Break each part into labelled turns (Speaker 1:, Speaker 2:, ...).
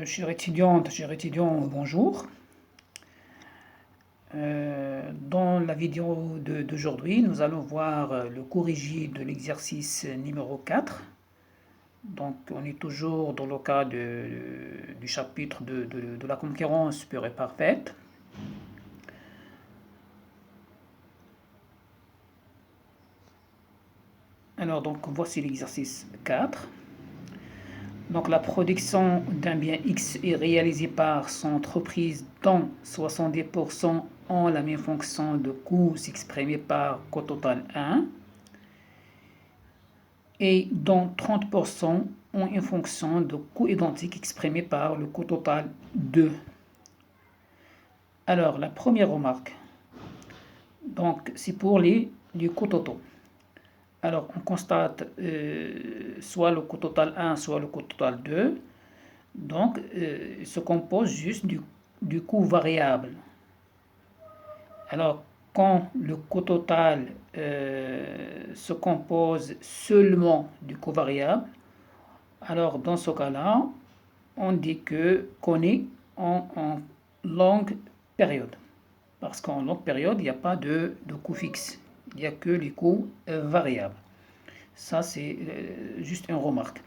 Speaker 1: Chère étudiante, cher étudiant, bonjour. Dans la vidéo d'aujourd'hui, nous allons voir le corrigé de l'exercice numéro 4. Donc, on est toujours dans le cas du chapitre de la concurrence pure et parfaite. Alors, donc, voici l'exercice 4. Donc, la production d'un bien X est réalisée par son entreprise dont 70% ont la même fonction de coût s'exprimer par coût total 1 et dont 30% ont une fonction de coût identique exprimée par le coût total 2. Alors, la première remarque, donc c'est pour les coûts totaux. Alors, on constate soit le coût total 1, soit le coût total 2. Donc, il se compose juste du coût variable. Alors, quand le coût total se compose seulement du coût variable, alors dans ce cas-là, on dit qu'on est en longue période. Parce qu'en longue période, il n'y a pas de coût fixe. Il n'y a que les coûts variables. Ça, c'est juste une remarque.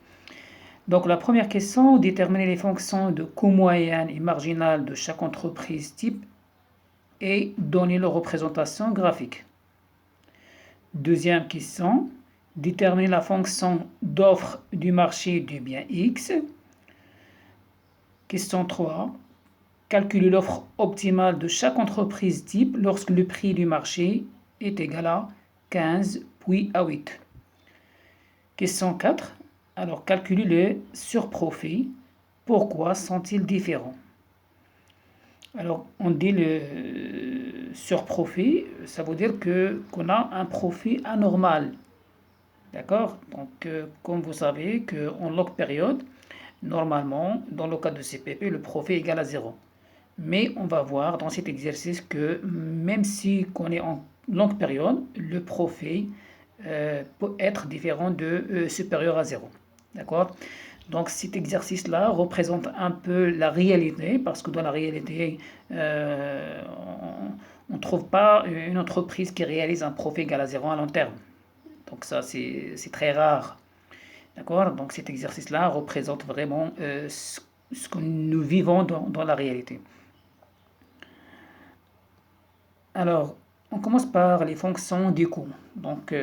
Speaker 1: Donc, la première question, déterminer les fonctions de coût moyen et marginal de chaque entreprise type et donner leur représentation graphique. Deuxième question, déterminer la fonction d'offre du marché du bien X. Question 3, calculer l'offre optimale de chaque entreprise type lorsque le prix du marché est égal à 15 puis à 8. Question 4, alors calculer le surprofit. Pourquoi sont-ils différents? Alors, on dit le surprofit, ça veut dire qu'on a un profit anormal. D'accord? Donc, comme vous savez qu'en longue période, normalement, dans le cas de CPP, le profit est égal à 0. Mais on va voir dans cet exercice que même si on est en longue période, le profit peut être différent de supérieur à 0. D'accord? Donc cet exercice-là représente un peu la réalité, parce que dans la réalité, on ne trouve pas une entreprise qui réalise un profit égal à 0 à long terme. Donc ça, c'est très rare. D'accord? Donc cet exercice-là représente vraiment ce que nous vivons dans la réalité. Alors, on commence par les fonctions du coût. Donc,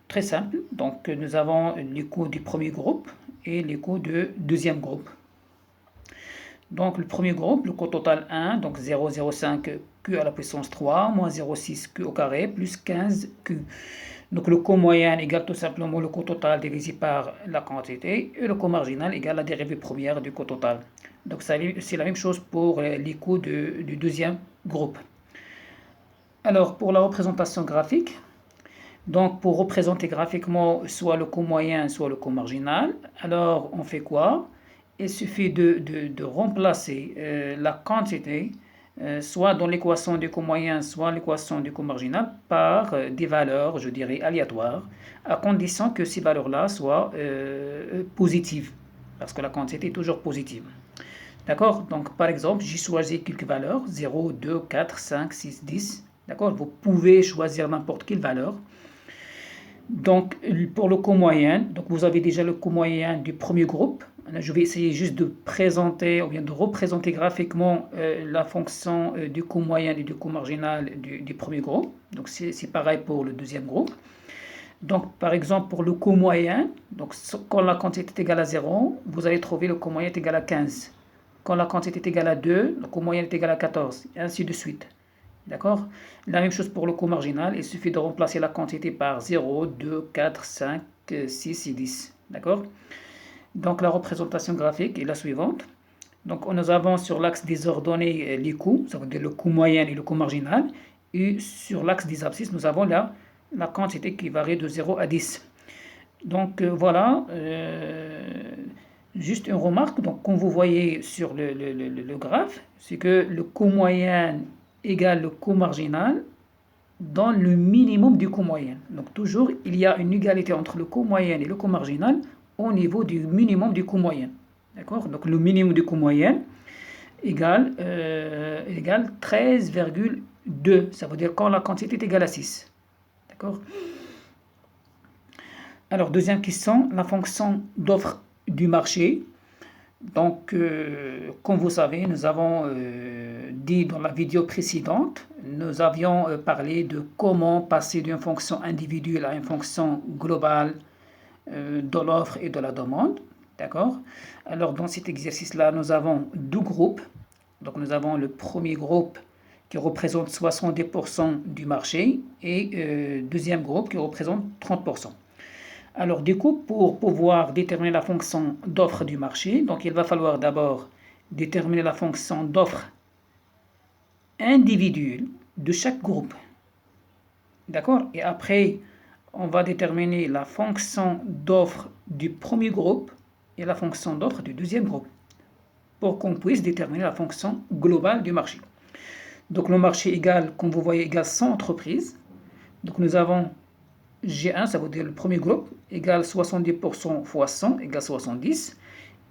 Speaker 1: très simple. Donc, nous avons les coûts du premier groupe et les coûts du deuxième groupe. Donc, le premier groupe, le coût total 1, donc 0,05 Q à la puissance 3, moins 0,6 Q au carré, plus 15 Q. Donc, le coût moyen égale tout simplement le coût total divisé par la quantité, et le coût marginal égale la dérivée première du coût total. Donc, c'est la même chose pour les coûts du deuxième groupe. Alors, pour la représentation graphique, donc pour représenter graphiquement soit le coût moyen, soit le coût marginal, alors on fait quoi? Il suffit de remplacer la quantité, soit dans l'équation du coût moyen, soit l'équation du coût marginal, par des valeurs, je dirais, aléatoires, à condition que ces valeurs-là soient positives, parce que la quantité est toujours positive. D'accord? Donc, par exemple, j'ai choisi quelques valeurs, 0, 2, 4, 5, 6, 10. D'accord? Vous pouvez choisir n'importe quelle valeur. Donc, pour le coût moyen, donc vous avez déjà le coût moyen du premier groupe. Je vais essayer juste de présenter, ou bien de représenter graphiquement la fonction du coût moyen et du coût marginal du premier groupe. Donc, c'est pareil pour le deuxième groupe. Donc, par exemple, pour le coût moyen, donc, quand la quantité est égale à 0, vous allez trouver le coût moyen est égal à 15. Quand la quantité est égale à 2, le coût moyen est égal à 14, et ainsi de suite. D'accord? La même chose pour le coût marginal, il suffit de remplacer la quantité par 0, 2, 4, 5, 6 et 10. D'accord? Donc la représentation graphique est la suivante. Donc nous avons sur l'axe des ordonnées les coûts, ça veut dire le coût moyen et le coût marginal. Et sur l'axe des abscisses, nous avons la quantité qui varie de 0 à 10. Donc voilà, juste une remarque. Donc comme vous voyez sur le graphe, c'est que le coût moyen égale le coût marginal dans le minimum du coût moyen. Donc toujours, il y a une égalité entre le coût moyen et le coût marginal au niveau du minimum du coût moyen. D'accord? Donc le minimum du coût moyen égale 13,2. Ça veut dire quand la quantité est égale à 6. D'accord? Alors, deuxième question, la fonction d'offre du marché. Donc, comme vous savez, nous avons dit dans la vidéo précédente, nous avions parlé de comment passer d'une fonction individuelle à une fonction globale de l'offre et de la demande. D'accord? Alors, dans cet exercice-là, nous avons deux groupes. Donc, nous avons le premier groupe qui représente 70% du marché et deuxième groupe qui représente 30%. Alors, du coup, pour pouvoir déterminer la fonction d'offre du marché, donc il va falloir d'abord déterminer la fonction d'offre individuelle de chaque groupe. D'accord? Et après, on va déterminer la fonction d'offre du premier groupe et la fonction d'offre du deuxième groupe pour qu'on puisse déterminer la fonction globale du marché. Donc, le marché égal, comme vous voyez, égale 100 entreprises. Donc, nous avons G1, ça veut dire le premier groupe, égale 70% fois 100 égale 70.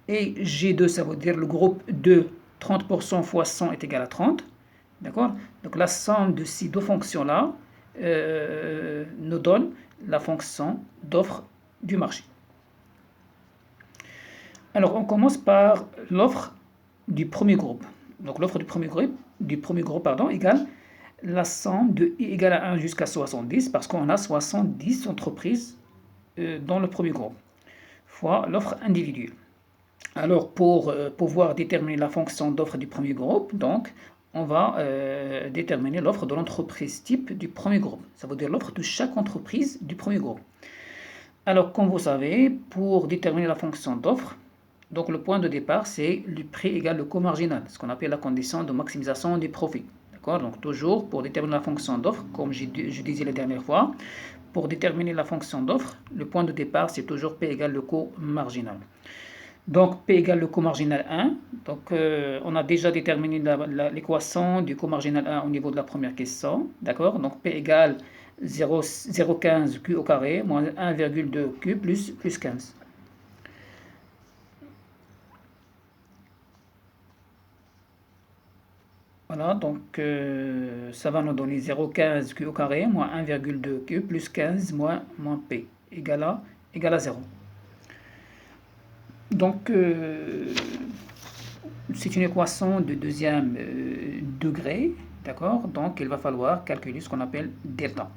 Speaker 1: Et G2, ça veut dire le groupe 2, 30% fois 100 est égal à 30. D'accord? Donc la somme de ces deux fonctions-là nous donne la fonction d'offre du marché. Alors on commence par l'offre du premier groupe. Donc l'offre du premier groupe, égale la somme de i égale à 1 jusqu'à 70, parce qu'on a 70 entreprises dans le premier groupe, fois l'offre individuelle. Alors, pour pouvoir déterminer la fonction d'offre du premier groupe, donc, on va déterminer l'offre de l'entreprise type du premier groupe. Ça veut dire l'offre de chaque entreprise du premier groupe. Alors, comme vous savez, pour déterminer la fonction d'offre, donc le point de départ, c'est le prix égale le coût marginal, ce qu'on appelle la condition de maximisation des profits. D'accord? Donc, toujours, pour déterminer la fonction d'offre, comme je disais la dernière fois, pour déterminer la fonction d'offre, le point de départ, c'est toujours P égale le coût marginal. Donc, P égale le coût marginal 1. Donc, on a déjà déterminé l'équation du coût marginal 1 au niveau de la première question. D'accord? Donc, P égale 0,15 Q au carré moins 1,2 Q plus 15. Voilà, donc ça va nous donner 0,15 Q au carré moins 1,2 Q plus 15 moins P égale à 0. Donc, c'est une équation de deuxième degré, d'accord? Donc, il va falloir calculer ce qu'on appelle delta.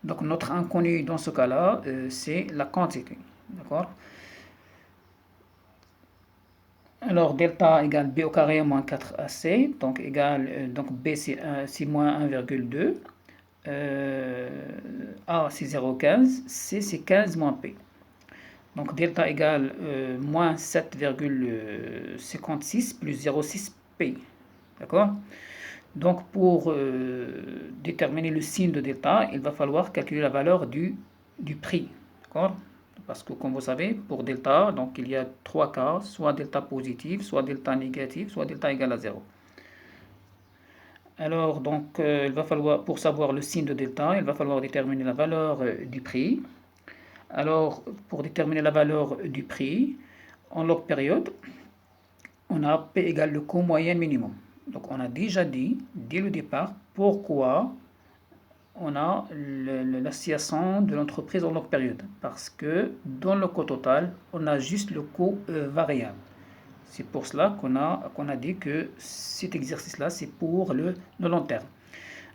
Speaker 1: Donc, notre inconnu dans ce cas-là, c'est la quantité, d'accord? Alors, delta égale B au carré moins 4AC, donc égale, donc B c'est moins 1,2, A c'est 0,15, C c'est 15 moins P. Donc delta égale moins 7,56 plus 0,6 P. D'accord? Donc pour déterminer le signe de delta, il va falloir calculer la valeur du prix. D'accord? Parce que comme vous savez, pour delta, donc il y a trois cas, soit delta positif, soit delta négatif, soit delta égal à 0. Alors donc il va falloir, pour savoir le signe de delta, il va falloir déterminer la valeur du prix. Alors, pour déterminer la valeur du prix, en log période, on a P égale le coût moyen minimum. Donc, on a déjà dit, dès le départ, pourquoi on a l'association de l'entreprise en log période. Parce que dans le coût total, on a juste le coût variable. C'est pour cela qu'on a dit que cet exercice-là, c'est pour le long terme.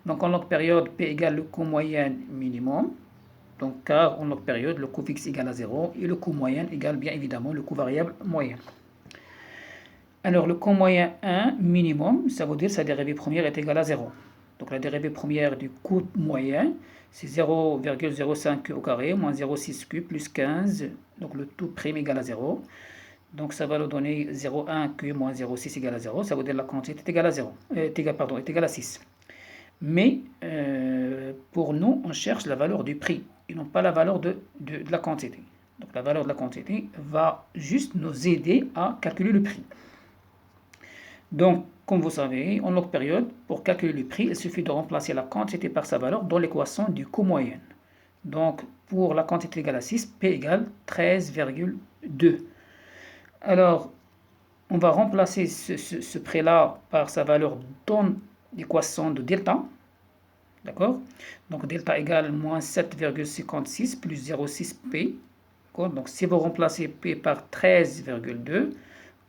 Speaker 1: Donc, en log période, P égale le coût moyen minimum. Donc, car en log période, le coût fixe égale à 0 et le coût moyen égale bien évidemment le coût variable moyen. Alors, le coût moyen 1 minimum, ça veut dire sa dérivée première est égale à 0. Donc, la dérivée première du coût moyen, c'est 0,05 Q au carré moins 0,6 Q plus 15. Donc, le tout prime égale à 0. Donc, ça va nous donner 0,1 Q moins 0,6 égale à 0. Ça veut dire la quantité est égale à 0. Est égale à 6. Mais pour nous, on cherche la valeur du prix et non pas la valeur de la quantité. Donc la valeur de la quantité va juste nous aider à calculer le prix. Donc, comme vous savez, en log période, pour calculer le prix, il suffit de remplacer la quantité par sa valeur dans l'équation du coût moyen. Donc, pour la quantité égale à 6, P égale 13,2. Alors, on va remplacer ce prix-là par sa valeur dans l'équation de delta. D'accord? Donc, delta égale moins 7,56 plus 0,6 P. Donc, si vous remplacez P par 13,2,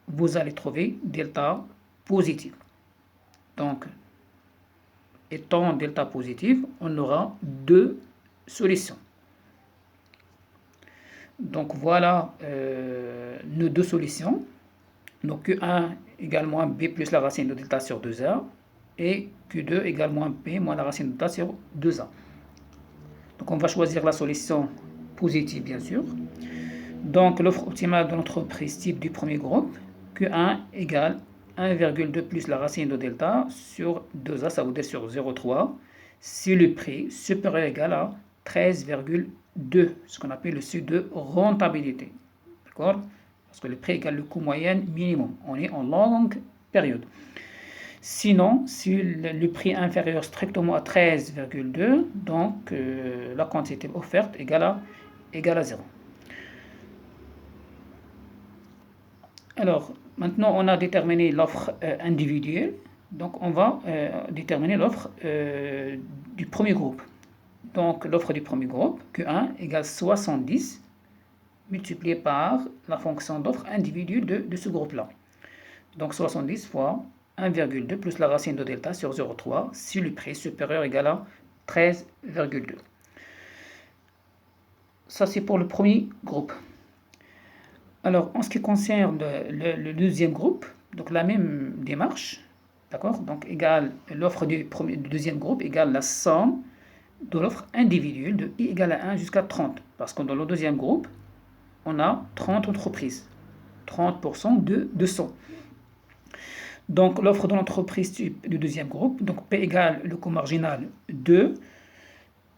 Speaker 1: vous allez trouver delta positif. Donc, étant delta positif, on aura deux solutions. Donc, voilà nos deux solutions. Donc, Q1 égale moins B plus la racine de delta sur 2A. Et Q2 égale moins P moins la racine de delta sur 2A. Donc, on va choisir la solution positive, bien sûr. Donc, l'offre optimale de l'entreprise type du premier groupe, Q1 égale 1,2 plus la racine de delta sur 2A, ça veut dire sur 0,3, si le prix supérieur ou égal à 13,2, ce qu'on appelle le seuil de rentabilité. D'accord? Parce que le prix égale le coût moyen minimum. On est en longue période. Sinon, si le prix est inférieur strictement à 13,2, donc la quantité offerte égale à 0. Alors, maintenant, on a déterminé l'offre individuelle. Donc, on va déterminer l'offre du premier groupe. Donc, l'offre du premier groupe, Q1 égale 70, multiplié par la fonction d'offre individuelle de ce groupe-là. Donc, 70 fois 1,2 plus la racine de delta sur 0,3 si le prix supérieur égal à 13,2. Ça, c'est pour le premier groupe. Alors, en ce qui concerne le deuxième groupe, donc la même démarche, d'accord? Donc, égale l'offre du deuxième groupe égale la somme de l'offre individuelle de I égale à 1 jusqu'à 30. Parce que dans le deuxième groupe, on a 30 entreprises. 30% de 200. Donc, l'offre de l'entreprise type du deuxième groupe, donc P égale le coût marginal 2.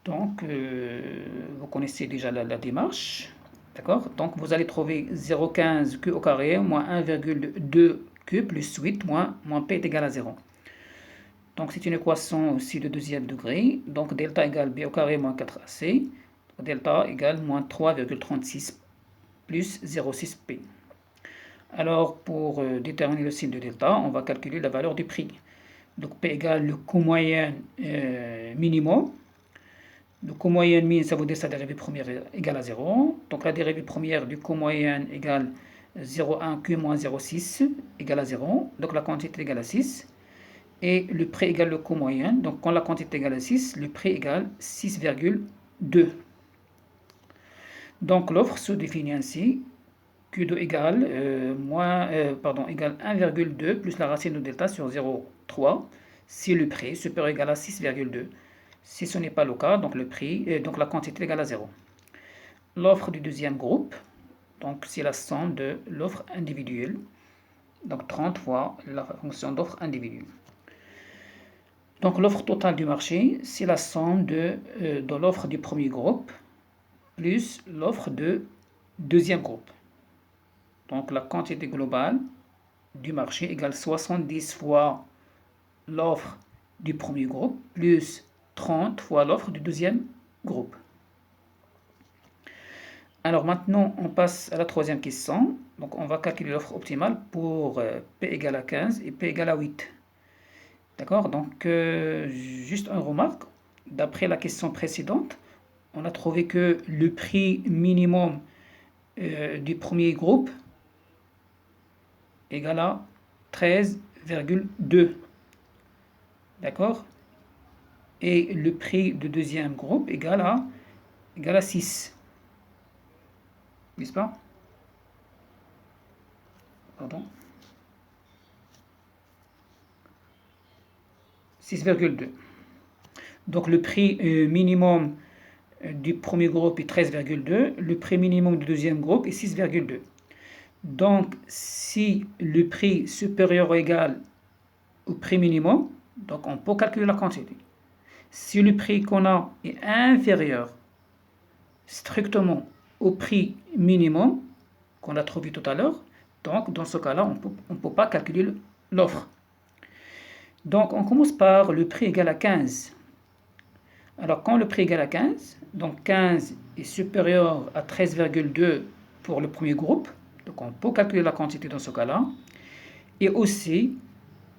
Speaker 1: Donc, vous connaissez déjà la démarche. D'accord? Donc, vous allez trouver 0,15 Q au carré moins 1,2 Q plus 8 moins P est égal à 0. Donc, c'est une équation aussi de deuxième degré. Donc, delta égale B au carré moins 4AC. Delta égale moins 3,36 plus 0,6 P. Alors, pour déterminer le signe de delta, on va calculer la valeur du prix. Donc, P égale le coût moyen minimum. Le coût moyen min, ça veut dire sa dérivée première égale à 0. Donc, la dérivée première du coût moyen égale 0,1 Q moins 0,6 égale à 0. Donc, la quantité égale à 6. Et le prix égale le coût moyen. Donc, quand la quantité égale à 6, le prix égale 6,2. Donc, l'offre se définit ainsi. Q2 égale, égale 1,2 plus la racine de delta sur 0,3 si le prix est supérieur ou égal à 6,2. Si ce n'est pas le cas, donc la quantité égale à 0. L'offre du deuxième groupe, donc c'est la somme de l'offre individuelle, donc 30 fois la fonction d'offre individuelle. Donc l'offre totale du marché, c'est la somme de l'offre du premier groupe plus l'offre du deuxième groupe. Donc la quantité globale du marché égale 70 fois l'offre du premier groupe plus 30 fois l'offre du deuxième groupe. Alors maintenant, on passe à la troisième question. Donc on va calculer l'offre optimale pour P égale à 15 et P égale à 8. D'accord? Donc juste une remarque. D'après la question précédente, on a trouvé que le prix minimum du premier groupe égale à 13,2. D'accord? Et le prix du deuxième groupe égale à 6. N'est-ce pas? Pardon. 6,2. Donc le prix minimum du premier groupe est 13,2. Le prix minimum du deuxième groupe est 6,2. Donc si le prix supérieur ou égal au prix minimum, donc on peut calculer la quantité. Si le prix qu'on a est inférieur strictement au prix minimum qu'on a trouvé tout à l'heure, donc dans ce cas-là, on ne peut pas calculer l'offre. Donc on commence par le prix égal à 15. Alors quand le prix égal à 15, donc 15 est supérieur à 13,2 pour le premier groupe, Donc on peut calculer la quantité dans ce cas-là. Et aussi,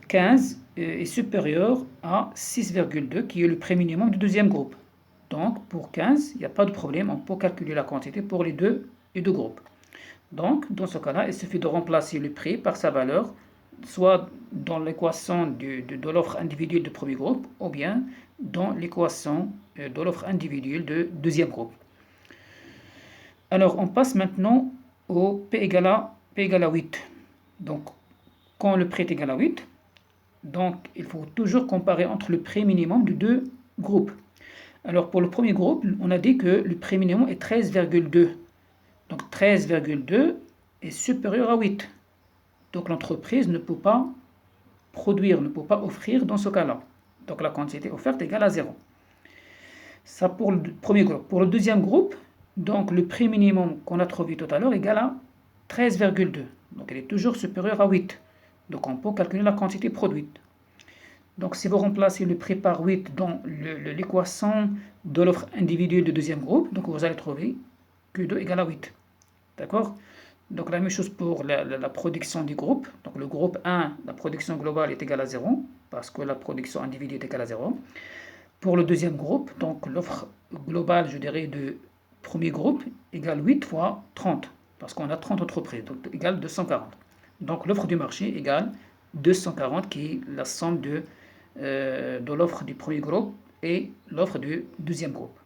Speaker 1: 15 est supérieur à 6,2 qui est le prix minimum du deuxième groupe. Donc pour 15, il n'y a pas de problème, on peut calculer la quantité pour les deux groupes. Donc dans ce cas-là, il suffit de remplacer le prix par sa valeur, soit dans l'équation de l'offre individuelle du premier groupe, ou bien dans l'équation de l'offre individuelle du deuxième groupe. Alors on passe maintenant au P égale à 8. Donc quand le prix est égal à 8, donc il faut toujours comparer entre le prix minimum de deux groupes. Alors pour le premier groupe, on a dit que le prix minimum est 13,2. Donc 13,2 est supérieur à 8. Donc l'entreprise ne peut pas produire, ne peut pas offrir dans ce cas-là. Donc la quantité offerte est égale à 0. Ça pour le premier groupe. Pour le deuxième groupe, donc le prix minimum qu'on a trouvé tout à l'heure est égal à 13,2. Donc il est toujours supérieur à 8. Donc on peut calculer la quantité produite. Donc si vous remplacez le prix par 8 dans l'équation de l'offre individuelle du deuxième groupe, donc vous allez trouver Q2 égale à 8. D'accord? Donc la même chose pour la production du groupe. Donc le groupe 1, la production globale est égale à 0, parce que la production individuelle est égale à 0. Pour le deuxième groupe, donc l'offre globale, je dirais, du premier groupe égale 8 fois 30, parce qu'on a 30 entreprises, donc égale 240. Donc l'offre du marché égale 240, qui est la somme de l'offre du premier groupe et l'offre du deuxième groupe.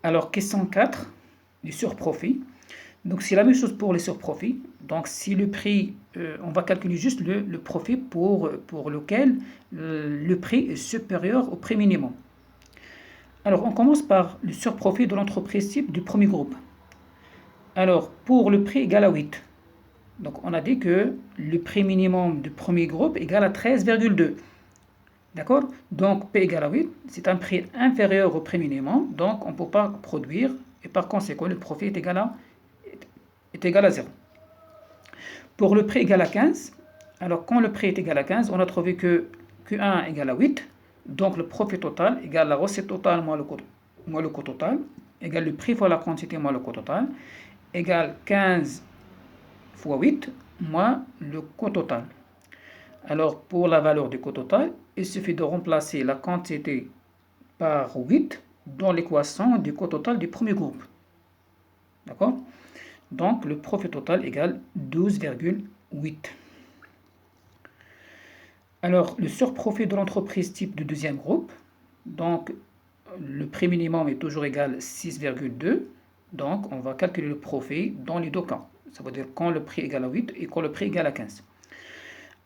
Speaker 1: Alors, question 4, du surprofit. Donc, c'est la même chose pour les surprofits. Donc, si le prix, on va calculer juste le profit pour lequel le prix est supérieur au prix minimum. Alors, on commence par le surprofit de l'entreprise type du premier groupe. Alors, pour le prix égal à 8, donc on a dit que le prix minimum du premier groupe est égal à 13,2. D'accord? Donc P égale à 8, c'est un prix inférieur au prix minimum, donc on ne peut pas produire, et par conséquent le profit est égal à 0. Pour le prix égal à 15, alors quand le prix est égal à 15, on a trouvé que Q1 égale à 8, donc le profit total égale la recette totale moins le coût total, égale le prix fois la quantité moins le coût total, égale 15 fois 8 moins le coût total. Alors, pour la valeur du coût total, il suffit de remplacer la quantité par 8 dans l'équation du coût total du premier groupe. D'accord? Donc, le profit total égale 12,8. Alors, le surprofit de l'entreprise type du deuxième groupe, donc le prix minimum est toujours égal à 6,2. Donc, on va calculer le profit dans les deux cas. Ça veut dire quand le prix égale à 8 et quand le prix égale à 15.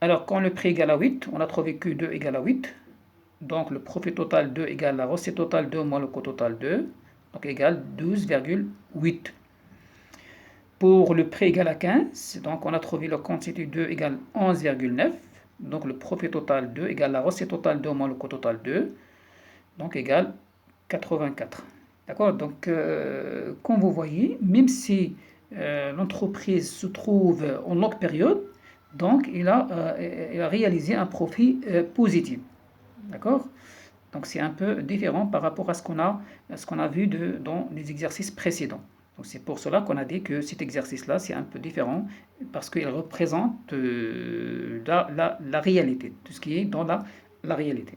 Speaker 1: Alors, quand le prix égale à 8, on a trouvé que 2 égale à 8. Donc, le profit total 2 égale la recette totale 2 moins le coût total 2. Donc, égale 12,8. Pour le prix égal à 15, donc on a trouvé la quantité 2 égale 11,9. Donc, le profit total 2 égale la recette totale 2 moins le coût total 2. Donc, égale 84. D'accord? Donc, comme vous voyez, même si l'entreprise se trouve en longue période, donc il a réalisé un profit positif. D'accord? Donc c'est un peu différent par rapport à ce qu'on a vu dans les exercices précédents. Donc c'est pour cela qu'on a dit que cet exercice-là, c'est un peu différent parce qu'il représente la réalité, tout ce qui est dans la réalité.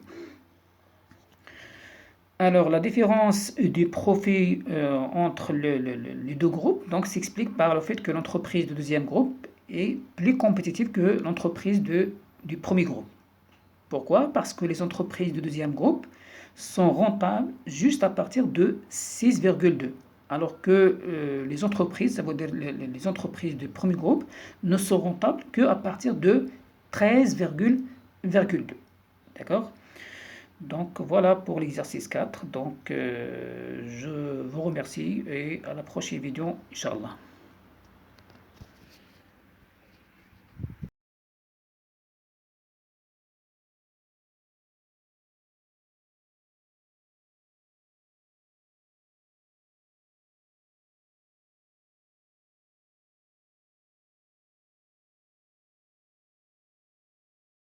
Speaker 1: Alors, la différence du profit entre les deux groupes s'explique par le fait que l'entreprise du deuxième groupe est plus compétitive que l'entreprise du premier groupe. Pourquoi? Parce que les entreprises du deuxième groupe sont rentables juste à partir de 6,2. Alors que les entreprises, ça veut dire les entreprises du premier groupe, ne sont rentables qu'à partir de 13,2. D'accord? Donc voilà pour l'exercice 4. Donc je vous remercie et à la prochaine vidéo, Inch'Allah.